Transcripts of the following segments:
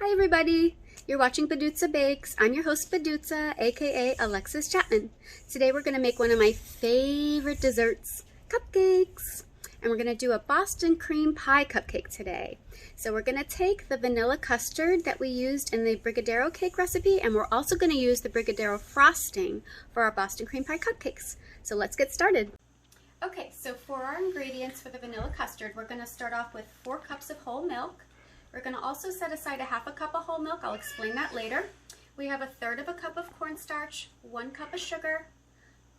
Hi everybody! You're watching Badutsa Bakes. I'm your host Badutsa, aka Alexis Chapman. Today we're going to make one of my favorite desserts, cupcakes. And we're going to do a Boston cream pie cupcake today. So we're going to take the vanilla custard that we used in the Brigadeiro cake recipe, and we're also going to use the Brigadeiro frosting for our Boston cream pie cupcakes. So let's get started. Okay, so for our ingredients for the vanilla custard, we're going to start off with 4 cups of whole milk. We're going to also set aside a half a cup of whole milk. I'll explain that later. We have 1/3 of a cup of cornstarch, 1 cup of sugar,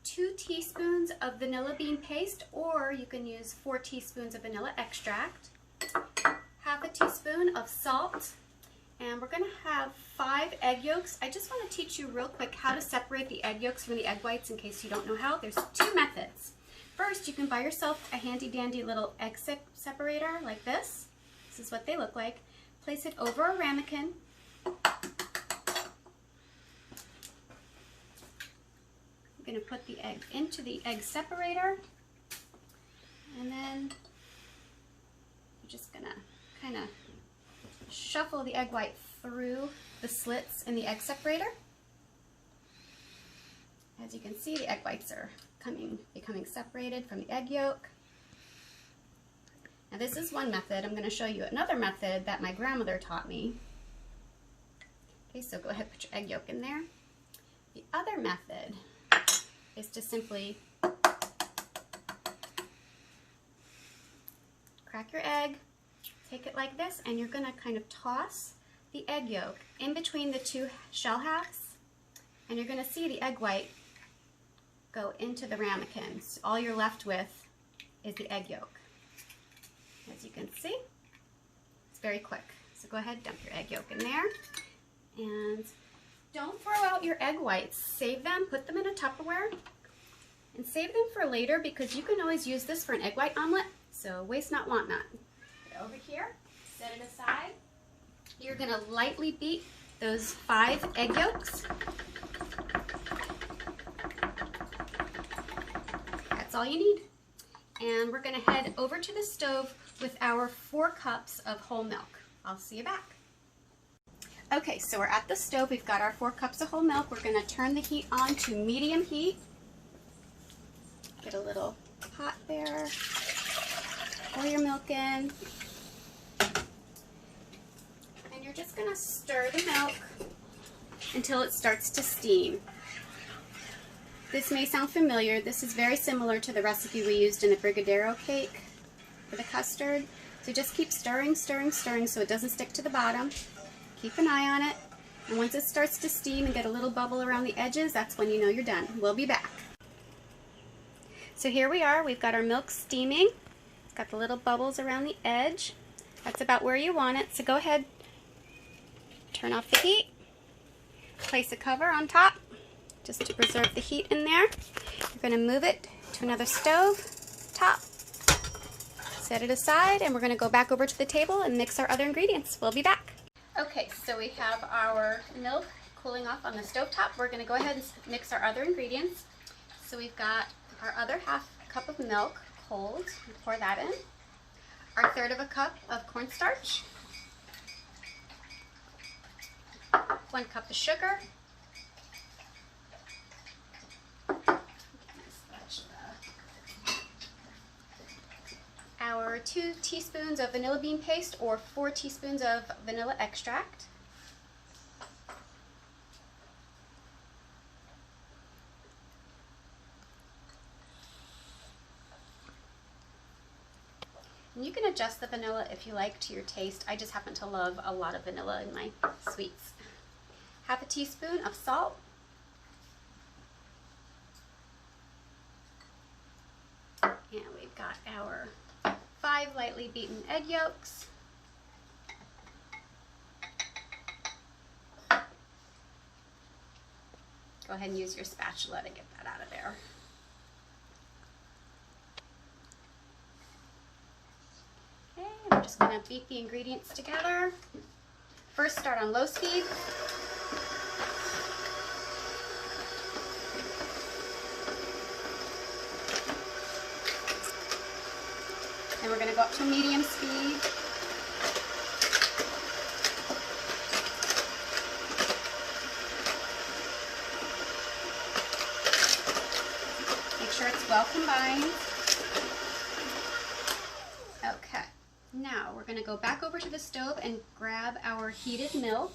2 teaspoons of vanilla bean paste, or you can use 4 teaspoons of vanilla extract, half a teaspoon of salt, and we're going to have 5 egg yolks. I just want to teach you real quick how to separate the egg yolks from the egg whites in case you don't know how. There's 2 methods. First, you can buy yourself a handy dandy little egg separator like this. This is what they look like. Place it over a ramekin. I'm going to put the egg into the egg separator, and then you're just going to kind of shuffle the egg white through the slits in the egg separator. As you can see, the egg whites are becoming separated from the egg yolk. Now this is one method. I'm going to show you another method that my grandmother taught me. Okay, so go ahead and put your egg yolk in there. The other method is to simply crack your egg, take it like this, and you're going to kind of toss the egg yolk in between the 2 shell halves, and you're going to see the egg white go into the ramekin. So all you're left with is the egg yolk. As you can see, it's very quick. So go ahead, dump your egg yolk in there, and don't throw out your egg whites. Save them, put them in a Tupperware, and save them for later because you can always use this for an egg white omelet, so waste not, want not. Get over here, set it aside. You're going to lightly beat those 5 egg yolks. That's all you need. And we're going to head over to the stove with our 4 cups of whole milk. I'll see you back. Okay, so we're at the stove. We've got our 4 cups of whole milk. We're going to turn the heat on to medium heat. Get a little pot there. Pour your milk in. And you're just going to stir the milk until it starts to steam. This may sound familiar. This is very similar to the recipe we used in the Brigadeiro cake for the custard. So just keep stirring, stirring, stirring so it doesn't stick to the bottom. Keep an eye on it. And once it starts to steam and get a little bubble around the edges, that's when you know you're done. We'll be back. So here we are. We've got our milk steaming. It's got the little bubbles around the edge. That's about where you want it. So go ahead, turn off the heat. Place a cover on top, just to preserve the heat in there. You're going to move it to another stove top, set it aside, and we're going to go back over to the table and mix our other ingredients. We'll be back. Okay, so we have our milk cooling off on the stove top. We're going to go ahead and mix our other ingredients. So we've got our other half cup of milk cold. We pour that in. Our 1/3 of a cup of cornstarch. 1 cup of sugar. Our 2 teaspoons of vanilla bean paste or 4 teaspoons of vanilla extract. And you can adjust the vanilla if you like to your taste. I just happen to love a lot of vanilla in my sweets. Half a teaspoon of salt. And we've got our 5 lightly beaten egg yolks. Go ahead and use your spatula to get that out of there. Okay, we're just going to beat the ingredients together. First, start on low speed. And we're going to go up to medium speed. sure it's well combined. Okay, now we're going to go back over to the stove and grab our heated milk.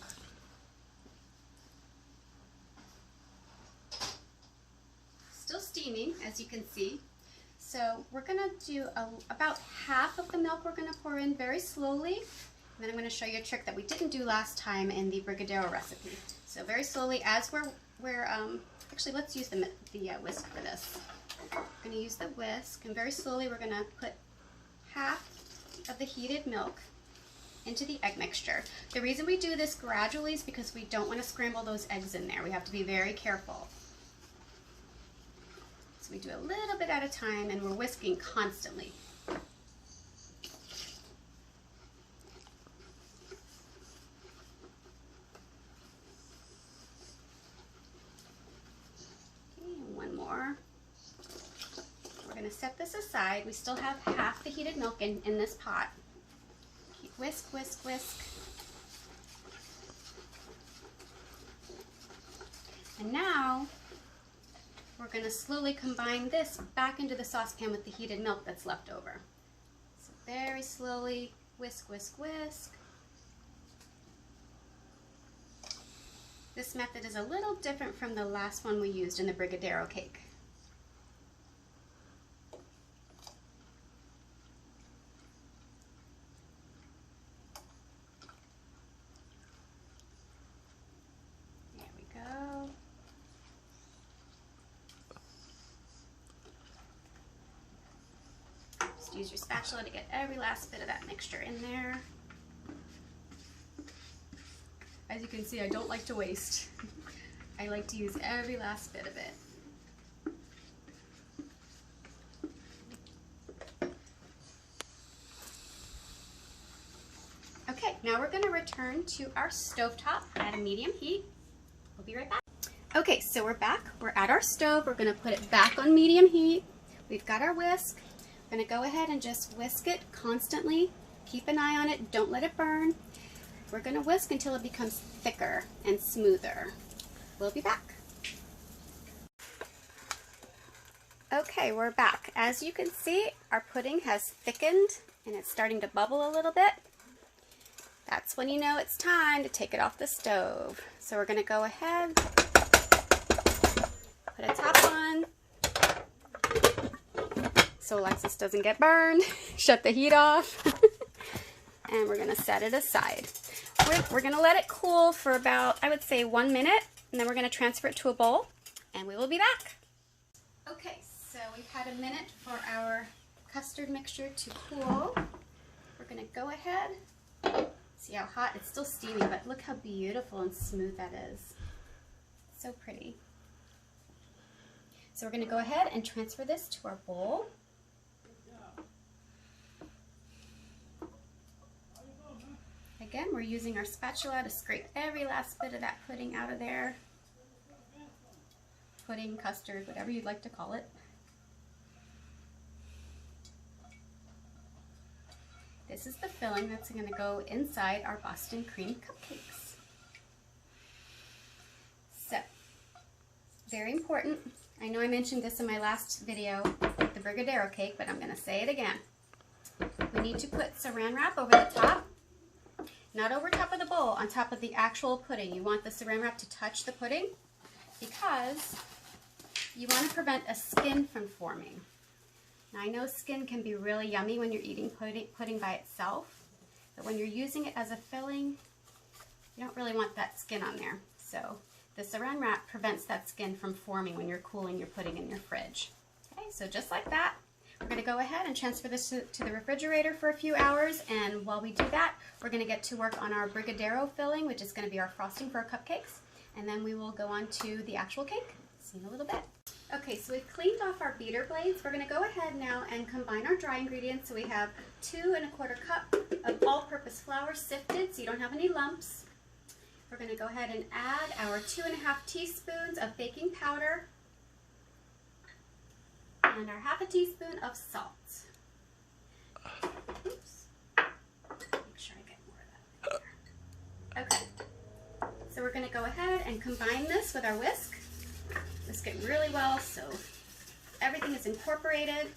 Still steaming, as you can see. So we're going to do about half of the milk we're going to pour in very slowly. And then I'm going to show you a trick that we didn't do last time in the brigadeiro recipe. So very slowly, as we're actually, let's use the whisk for this. We're going to use the whisk, and very slowly we're going to put half of the heated milk into the egg mixture. The reason we do this gradually is because we don't want to scramble those eggs in there. We have to be very careful. So we do a little bit at a time, and we're whisking constantly. Set this aside. We still have half the heated milk in this pot. Whisk, whisk, whisk. And now we're going to slowly combine this back into the saucepan with the heated milk that's left over. So very slowly, whisk, whisk, whisk. This method is a little different from the last one we used in the brigadeiro cake. Use your spatula to get every last bit of that mixture in there. As you can see, I don't like to waste. I like to use every last bit of it. Okay, now we're going to return to our stovetop at a medium heat. We'll be right back. Okay, so we're back. We're at our stove. We're going to put it back on medium heat. We've got our whisk. We're going to go ahead and just whisk it constantly. Keep an eye on it. Don't let it burn. We're going to whisk until it becomes thicker and smoother. We'll be back. Okay, we're back. As you can see, our pudding has thickened and it's starting to bubble a little bit. That's when you know it's time to take it off the stove. So we're going to go ahead, put a top on, so Alexis doesn't get burned. Shut the heat off. And we're going to set it aside. We're going to let it cool for about, I would say, 1 minute, and then we're going to transfer it to a bowl, and we will be back. Okay, so we've had a minute for our custard mixture to cool. We're going to go ahead. See how hot? It's still steaming, but look how beautiful and smooth that is. So pretty. So we're going to go ahead and transfer this to our bowl. Again, we're using our spatula to scrape every last bit of that pudding out of there. Pudding, custard, whatever you'd like to call it. This is the filling that's going to go inside our Boston cream cupcakes. So, very important. I know I mentioned this in my last video, the brigadeiro cake, but I'm going to say it again. We need to put saran wrap over the top. Not over top of the bowl, on top of the actual pudding. You want the saran wrap to touch the pudding because you want to prevent a skin from forming. Now I know skin can be really yummy when you're eating pudding by itself, but when you're using it as a filling, you don't really want that skin on there. So the saran wrap prevents that skin from forming when you're cooling your pudding in your fridge. Okay, so just like that. We're going to go ahead and transfer this to the refrigerator for a few hours, and while we do that, we're going to get to work on our brigadeiro filling, which is going to be our frosting for our cupcakes, and then we will go on to the actual cake. See you in a little bit. Okay, so we've cleaned off our beater blades. We're going to go ahead now and combine our dry ingredients. So we have 2 1/4 cup of all-purpose flour sifted so you don't have any lumps. We're going to go ahead and add our 2 1/2 teaspoons of baking powder and our 1/2 teaspoon of salt. Oops. Make sure I get more of that in there. Okay. So we're going to go ahead and combine this with our whisk. Whisk it really well so everything is incorporated.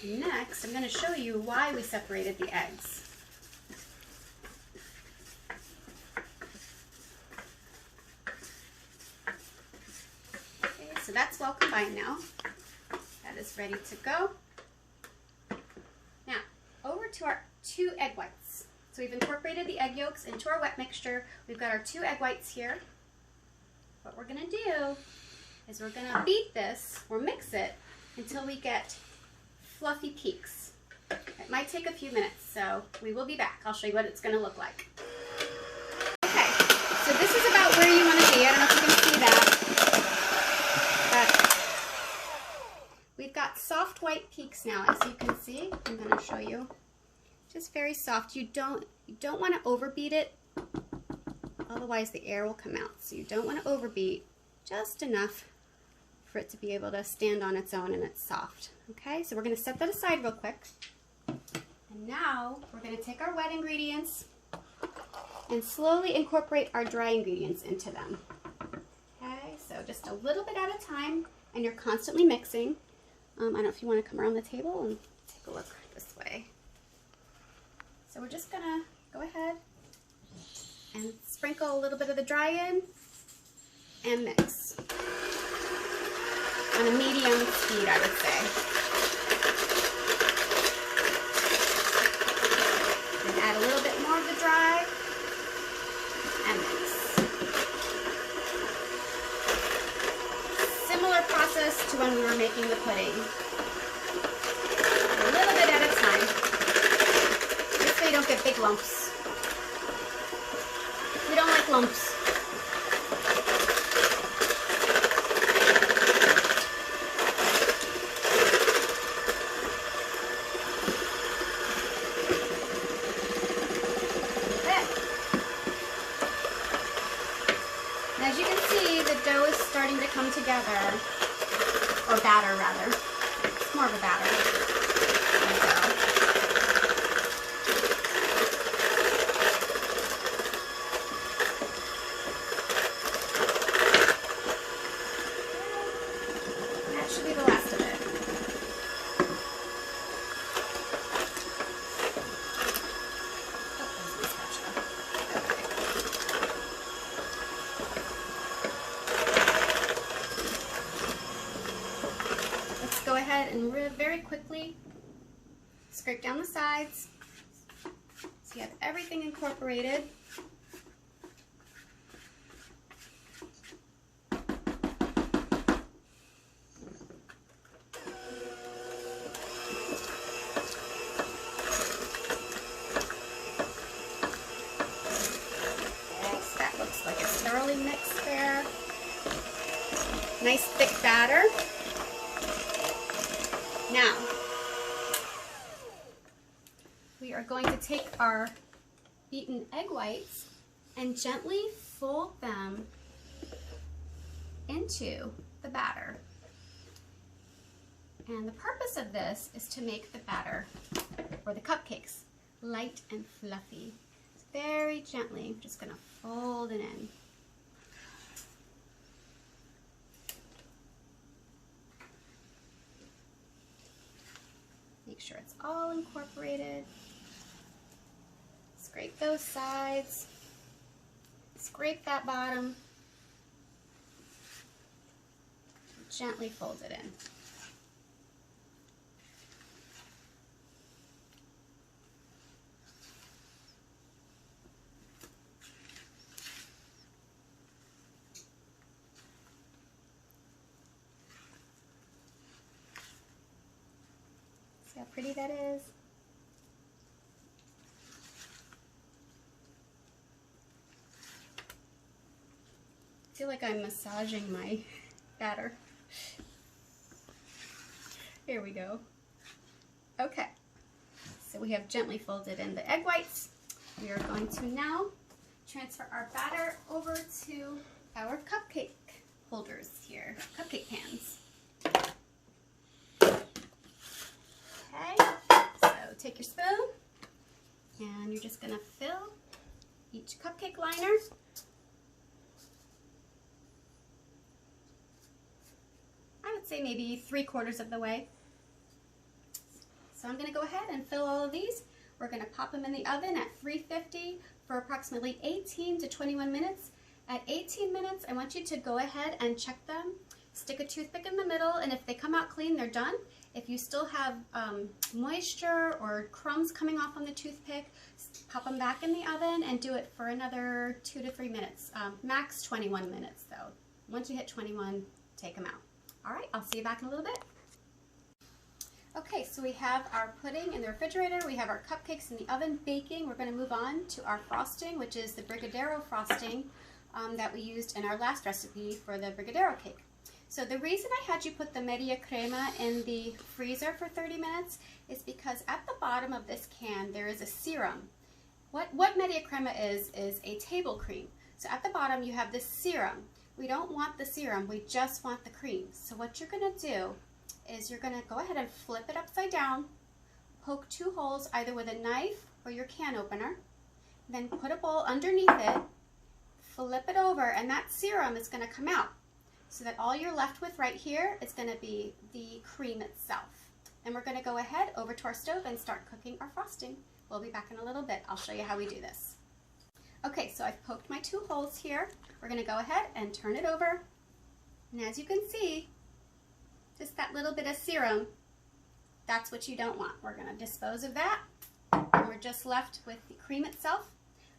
Next, I'm going to show you why we separated the eggs. Okay, so that's well combined now. That is ready to go. Now, over to our 2 egg whites. So we've incorporated the egg yolks into our wet mixture. We've got our 2 egg whites here. What we're going to do is we're going to beat this, or mix it, until we get fluffy peaks. It might take a few minutes, so we will be back. I'll show you what it's going to look like. Okay, so this is about where you want to be. I don't know if you can see that. But we've got soft white peaks now, as you can see. I'm going to show you. Just very soft. You don't want to overbeat it, otherwise the air will come out. So you don't want to overbeat, just enough for it to be able to stand on its own and it's soft. Okay, so we're going to set that aside real quick. And now we're going to take our wet ingredients and slowly incorporate our dry ingredients into them. Okay, so just a little bit at a time, and you're constantly mixing. I don't know if you want to come around the table and take a look this way. So we're just going to go ahead and sprinkle a little bit of the dry in and mix. On a medium speed, I would say. And add a little bit more of the dry and mix. Similar process to when we were making the pudding. A little bit at a time. This way you don't get big lumps. We don't like lumps. As you can see, the dough is starting to come together, or batter rather. It's more of a batter than dough. And that should be the last of it. Go ahead and very quickly scrape down the sides so you have everything incorporated. Yes, that looks like it's thoroughly mixed there. Nice thick batter. Now, we are going to take our beaten egg whites and gently fold them into the batter. And the purpose of this is to make the batter, or the cupcakes, light and fluffy. So very gently, I'm just going to fold it in. Make sure it's all incorporated. Scrape those sides. Scrape that bottom. Gently fold it in. See how pretty that is? I feel like I'm massaging my batter. Here we go. Okay, so we have gently folded in the egg whites. We are going to now transfer our batter over to our cupcake holders here, cupcake pans. Okay, so take your spoon and you're just going to fill each cupcake liner say maybe 3/4 of the way. So I'm going to go ahead and fill all of these. We're going to pop them in the oven at 350 for approximately 18 to 21 minutes. At 18 minutes, I want you to go ahead and check them. Stick a toothpick in the middle, and if they come out clean, they're done. If you still have moisture or crumbs coming off on the toothpick, pop them back in the oven and do it for another 2 to 3 minutes. Max 21 minutes though. Once you hit 21, take them out. All right, I'll see you back in a little bit. Okay, so we have our pudding in the refrigerator, we have our cupcakes in the oven baking. We're going to move on to our frosting, which is the Brigadeiro frosting that we used in our last recipe for the Brigadeiro cake. So the reason I had you put the media crema in the freezer for 30 minutes is because at the bottom of this can there is a serum. What media crema is a table cream. So at the bottom you have this serum. We don't want the serum, we just want the cream. So what you're going to do is you're going to go ahead and flip it upside down, poke 2 holes either with a knife or your can opener, then put a bowl underneath it, flip it over, and that serum is going to come out. So that all you're left with right here is going to be the cream itself. And we're going to go ahead over to our stove and start cooking our frosting. We'll be back in a little bit. I'll show you how we do this. Okay, so I've poked my 2 holes here. We're going to go ahead and turn it over. And as you can see, just that little bit of serum, that's what you don't want. We're going to dispose of that. And we're just left with the cream itself.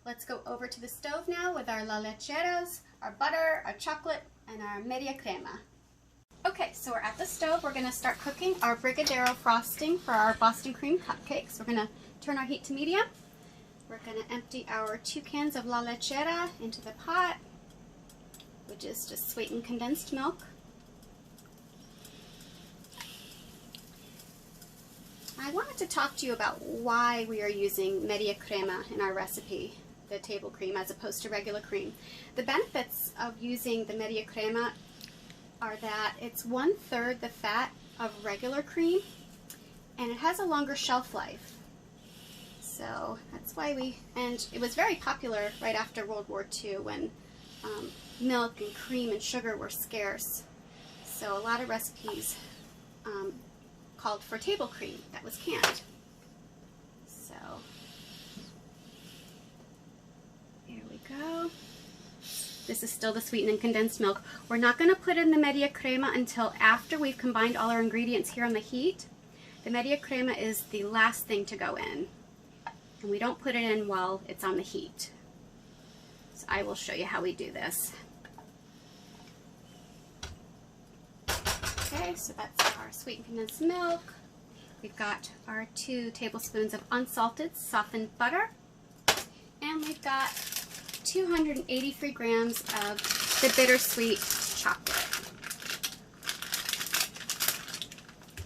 Let's go over to the stove now with our la lecheras, our butter, our chocolate, and our media crema. Okay, so we're at the stove. We're going to start cooking our Brigadeiro frosting for our Boston cream cupcakes. We're going to turn our heat to medium. We're going to empty our 2 cans of la lechera into the pot, which is just sweetened condensed milk. I wanted to talk to you about why we are using media crema in our recipe, the table cream, as opposed to regular cream. The benefits of using the media crema are that it's 1/3 the fat of regular cream, and it has a longer shelf life. So that's why and it was very popular right after World War II when milk and cream and sugar were scarce. So a lot of recipes called for table cream that was canned. So here we go. This is still the sweetened and condensed milk. We're not going to put in the media crema until after we've combined all our ingredients here on the heat. The media crema is the last thing to go in, and we don't put it in while it's on the heat. So I will show you how we do this. Okay, so that's our sweetened condensed milk. We've got our 2 tablespoons of unsalted softened butter, and we've got 283 grams of the bittersweet chocolate.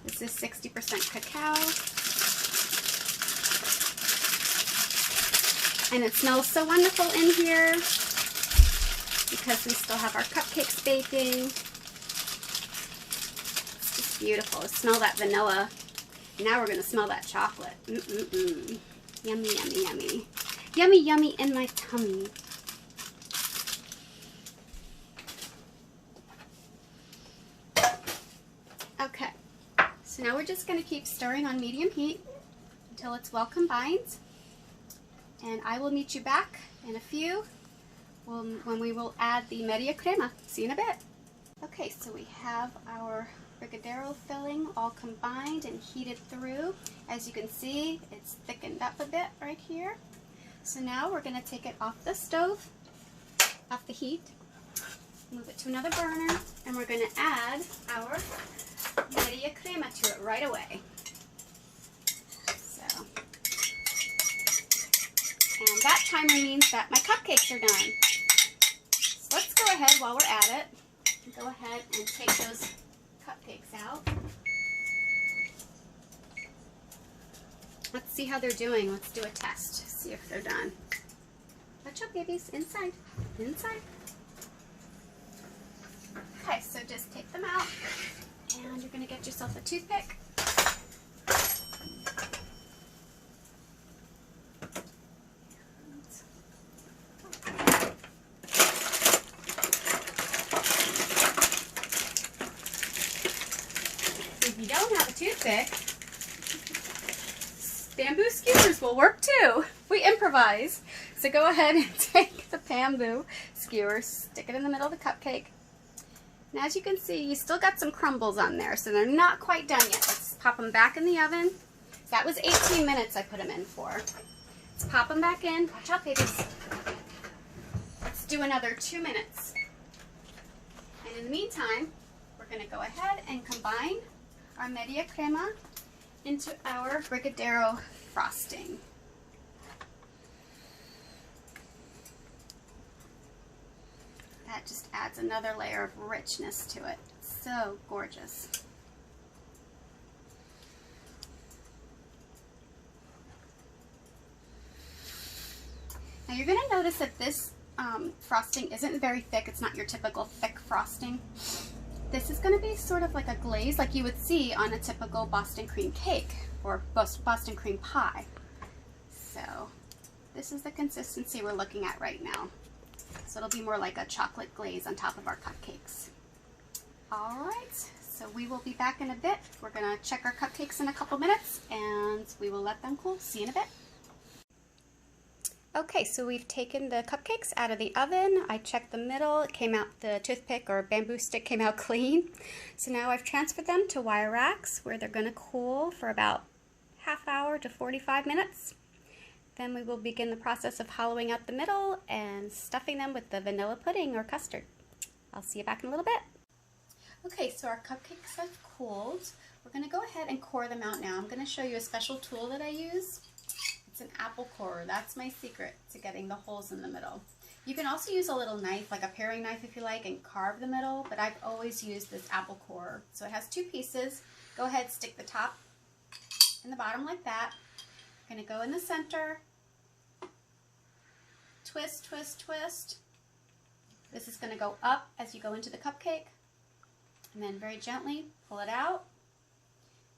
This is 60% cacao, and it smells so wonderful in here because we still have our cupcakes baking. Beautiful. Smell that vanilla. Now we're going to smell that chocolate. Yummy, yummy, yummy. Yummy, yummy in my tummy. Okay. So now we're just going to keep stirring on medium heat until it's well combined. And I will meet you back in a few when we will add the media crema. See you in a bit. Okay, so we have our Brigadeiro filling all combined and heated through. As you can see, it's thickened up a bit right here. So now we're going to take it off the stove, off the heat, move it to another burner, and we're going to add our media crema to it right away. So, and that timer means that my cupcakes are done. So let's go ahead while we're at it. Go ahead and take those cupcakes out. Let's see how they're doing. Let's do a test. See if they're done. Watch out, babies. Inside. Inside. Okay, so just take them out, and you're going to get yourself a toothpick. thick, bamboo skewers will work too. We improvise. So go ahead and take the bamboo skewer, stick it in the middle of the cupcake. And as you can see, you still got some crumbles on there, so they're not quite done yet. Let's pop them back in the oven. That was 18 minutes I put them in for. Let's pop them back in. Watch out, babies. Let's do another 2 minutes. And in the meantime, we're going to go ahead and combine our media crema into our brigadeiro frosting. That just adds another layer of richness to it. It's so gorgeous. Now you're going to notice that this frosting isn't very thick. It's not your typical thick frosting. This is going to be sort of like a glaze like you would see on a typical Boston cream cake or Boston cream pie. So this is the consistency we're looking at right now. So it'll be more like a chocolate glaze on top of our cupcakes. All right, so we will be back in a bit. We're going to check our cupcakes in a couple minutes and we will let them cool. See you in a bit. Okay, so we've taken the cupcakes out of the oven. I checked the middle. It came out, the toothpick or bamboo stick came out clean. So now I've transferred them to wire racks where they're going to cool for about half hour to 45 minutes. Then we will begin the process of hollowing out the middle and stuffing them with the vanilla pudding or custard. I'll see you back in a little bit. Okay, so our cupcakes have cooled. We're going to go ahead and core them out now. I'm going to show you a special tool that I use. It's an apple corer. That's my secret to getting the holes in the middle. You can also use a little knife, like a paring knife if you like, and carve the middle, but I've always used this apple corer. So it has two pieces. Go ahead, stick the top and the bottom like that. I'm going to go in the center, twist, twist, twist. This is going to go up as you go into the cupcake, and then very gently pull it out,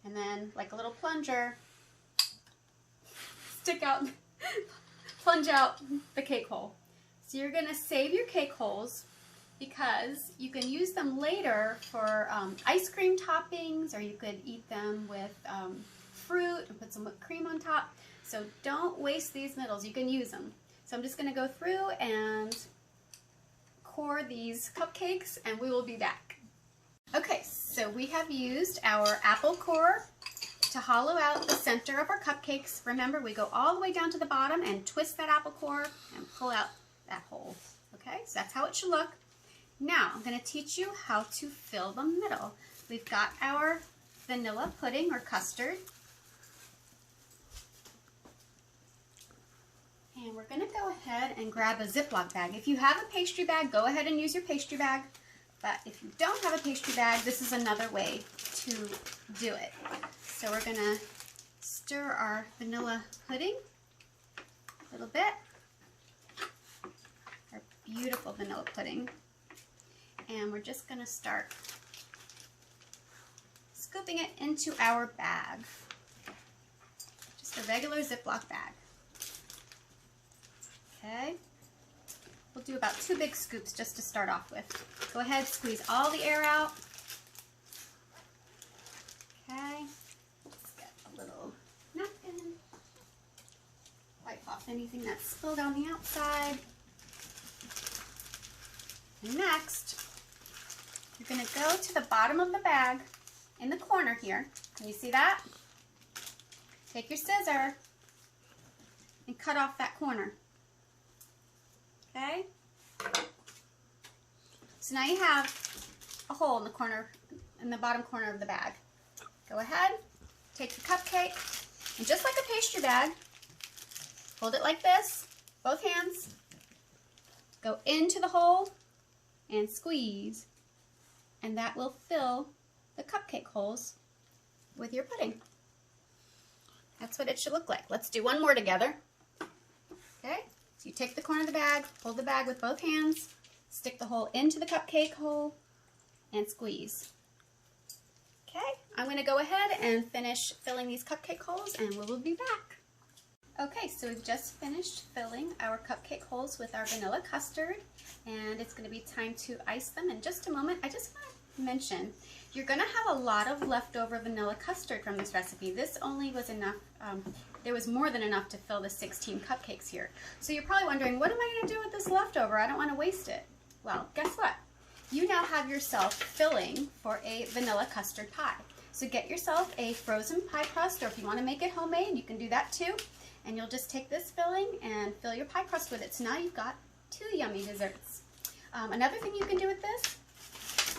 and then like a little plunger, stick out, plunge out the cake hole. So you're going to save your cake holes because you can use them later for ice cream toppings, or you could eat them with fruit and put some whipped cream on top. So don't waste these middles. You can use them. So I'm just going to go through and core these cupcakes and we will be back. Okay, so we have used our apple core to hollow out the center of our cupcakes. Remember, we go all the way down to the bottom and twist that apple core and pull out that hole. Okay, so that's how it should look. Now, I'm going to teach you how to fill the middle. We've got our vanilla pudding or custard. And we're going to go ahead and grab a Ziploc bag. If you have a pastry bag, go ahead and use your pastry bag. But if you don't have a pastry bag, this is another way to do it. So we're going to stir our vanilla pudding a little bit. Our beautiful vanilla pudding. And we're just going to start scooping it into our bag. Just a regular Ziploc bag. Okay. We'll do about 2 big scoops just to start off with. Go ahead, squeeze all the air out. Okay. Just get a little napkin. Wipe off anything that's spilled on the outside. And next, you're going to go to the bottom of the bag in the corner here. Can you see that? Take your scissor and cut off that corner. Okay? So now you have a hole in the corner, in the bottom corner of the bag. Go ahead, take the cupcake, and just like a pastry bag, hold it like this, both hands, go into the hole, and squeeze, and that will fill the cupcake holes with your pudding. That's what it should look like. Let's do one more together. Okay? So you take the corner of the bag, hold the bag with both hands, stick the hole into the cupcake hole, and squeeze. Okay, I'm going to go ahead and finish filling these cupcake holes and we will be back. Okay, so we've just finished filling our cupcake holes with our vanilla custard, and it's going to be time to ice them in just a moment. I just want to mention, you're going to have a lot of leftover vanilla custard from this recipe. This only was enough, there was more than enough to fill the 16 cupcakes here. So you're probably wondering, what am I going to do with this leftover? I don't want to waste it. Well, guess what? You now have yourself filling for a vanilla custard pie. So get yourself a frozen pie crust, or if you want to make it homemade, you can do that too. And you'll just take this filling and fill your pie crust with it. So now you've got 2 yummy desserts. Another thing you can do with this,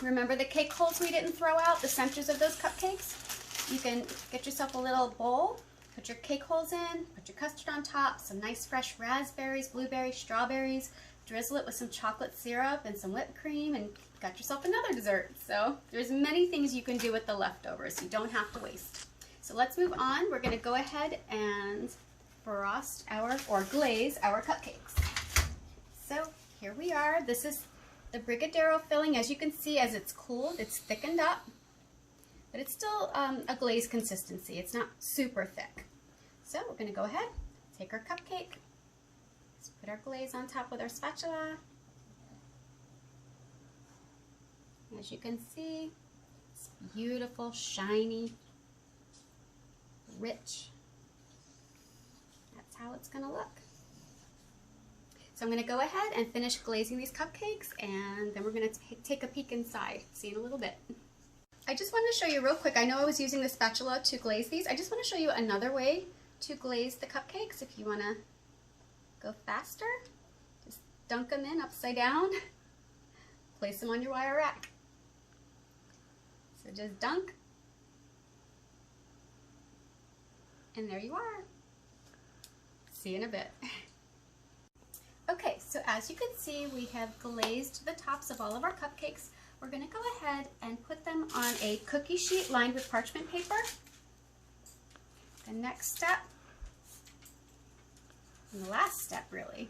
remember the cake holes we didn't throw out, the centers of those cupcakes? You can get yourself a little bowl, put your cake holes in, put your custard on top, some nice fresh raspberries, blueberries, strawberries, drizzle it with some chocolate syrup and some whipped cream, and got yourself another dessert. So there's many things you can do with the leftovers. You don't have to waste. So let's move on. We're going to go ahead and frost or glaze our cupcakes. So here we are. This is the Brigadeiro filling. As you can see, as it's cooled, it's thickened up, but it's still a glaze consistency. It's not super thick. So we're going to go ahead, take our cupcake, let's put our glaze on top with our spatula. As you can see, it's beautiful, shiny, rich. That's how it's going to look. So I'm going to go ahead and finish glazing these cupcakes, and then we're going to take a peek inside. See you in a little bit. I just want to show you real quick. I know I was using the spatula to glaze these. I just want to show you another way to glaze the cupcakes if you want to go faster. Just dunk them in upside down. Place them on your wire rack. So just dunk. And there you are. See you in a bit. Okay, so as you can see, we have glazed the tops of all of our cupcakes. We're going to go ahead and put them on a cookie sheet lined with parchment paper. The next step, and the last step really,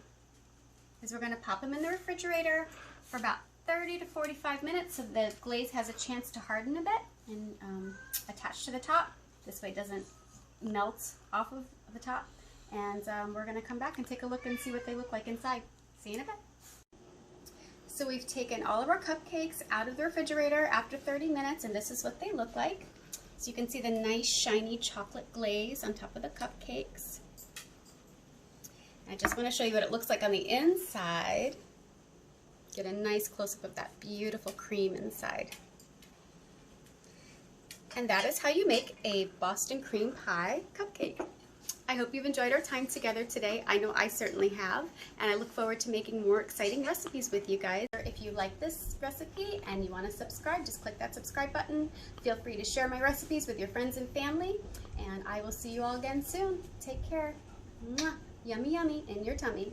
is we're going to pop them in the refrigerator for about 30 to 45 minutes so the glaze has a chance to harden a bit and attach to the top. This way it doesn't melt off of the top. And we're going to come back and take a look and see what they look like inside. See you in a bit. So we've taken all of our cupcakes out of the refrigerator after 30 minutes, and this is what they look like. So you can see the nice shiny chocolate glaze on top of the cupcakes. I just want to show you what it looks like on the inside. Get a nice close-up of that beautiful cream inside. And that is how you make a Boston cream pie cupcake. I hope you've enjoyed our time together today. I know I certainly have, and I look forward to making more exciting recipes with you guys. If you like this recipe and you want to subscribe, just click that subscribe button. Feel free to share my recipes with your friends and family, and I will see you all again soon. Take care. Mwah. Yummy, yummy in your tummy.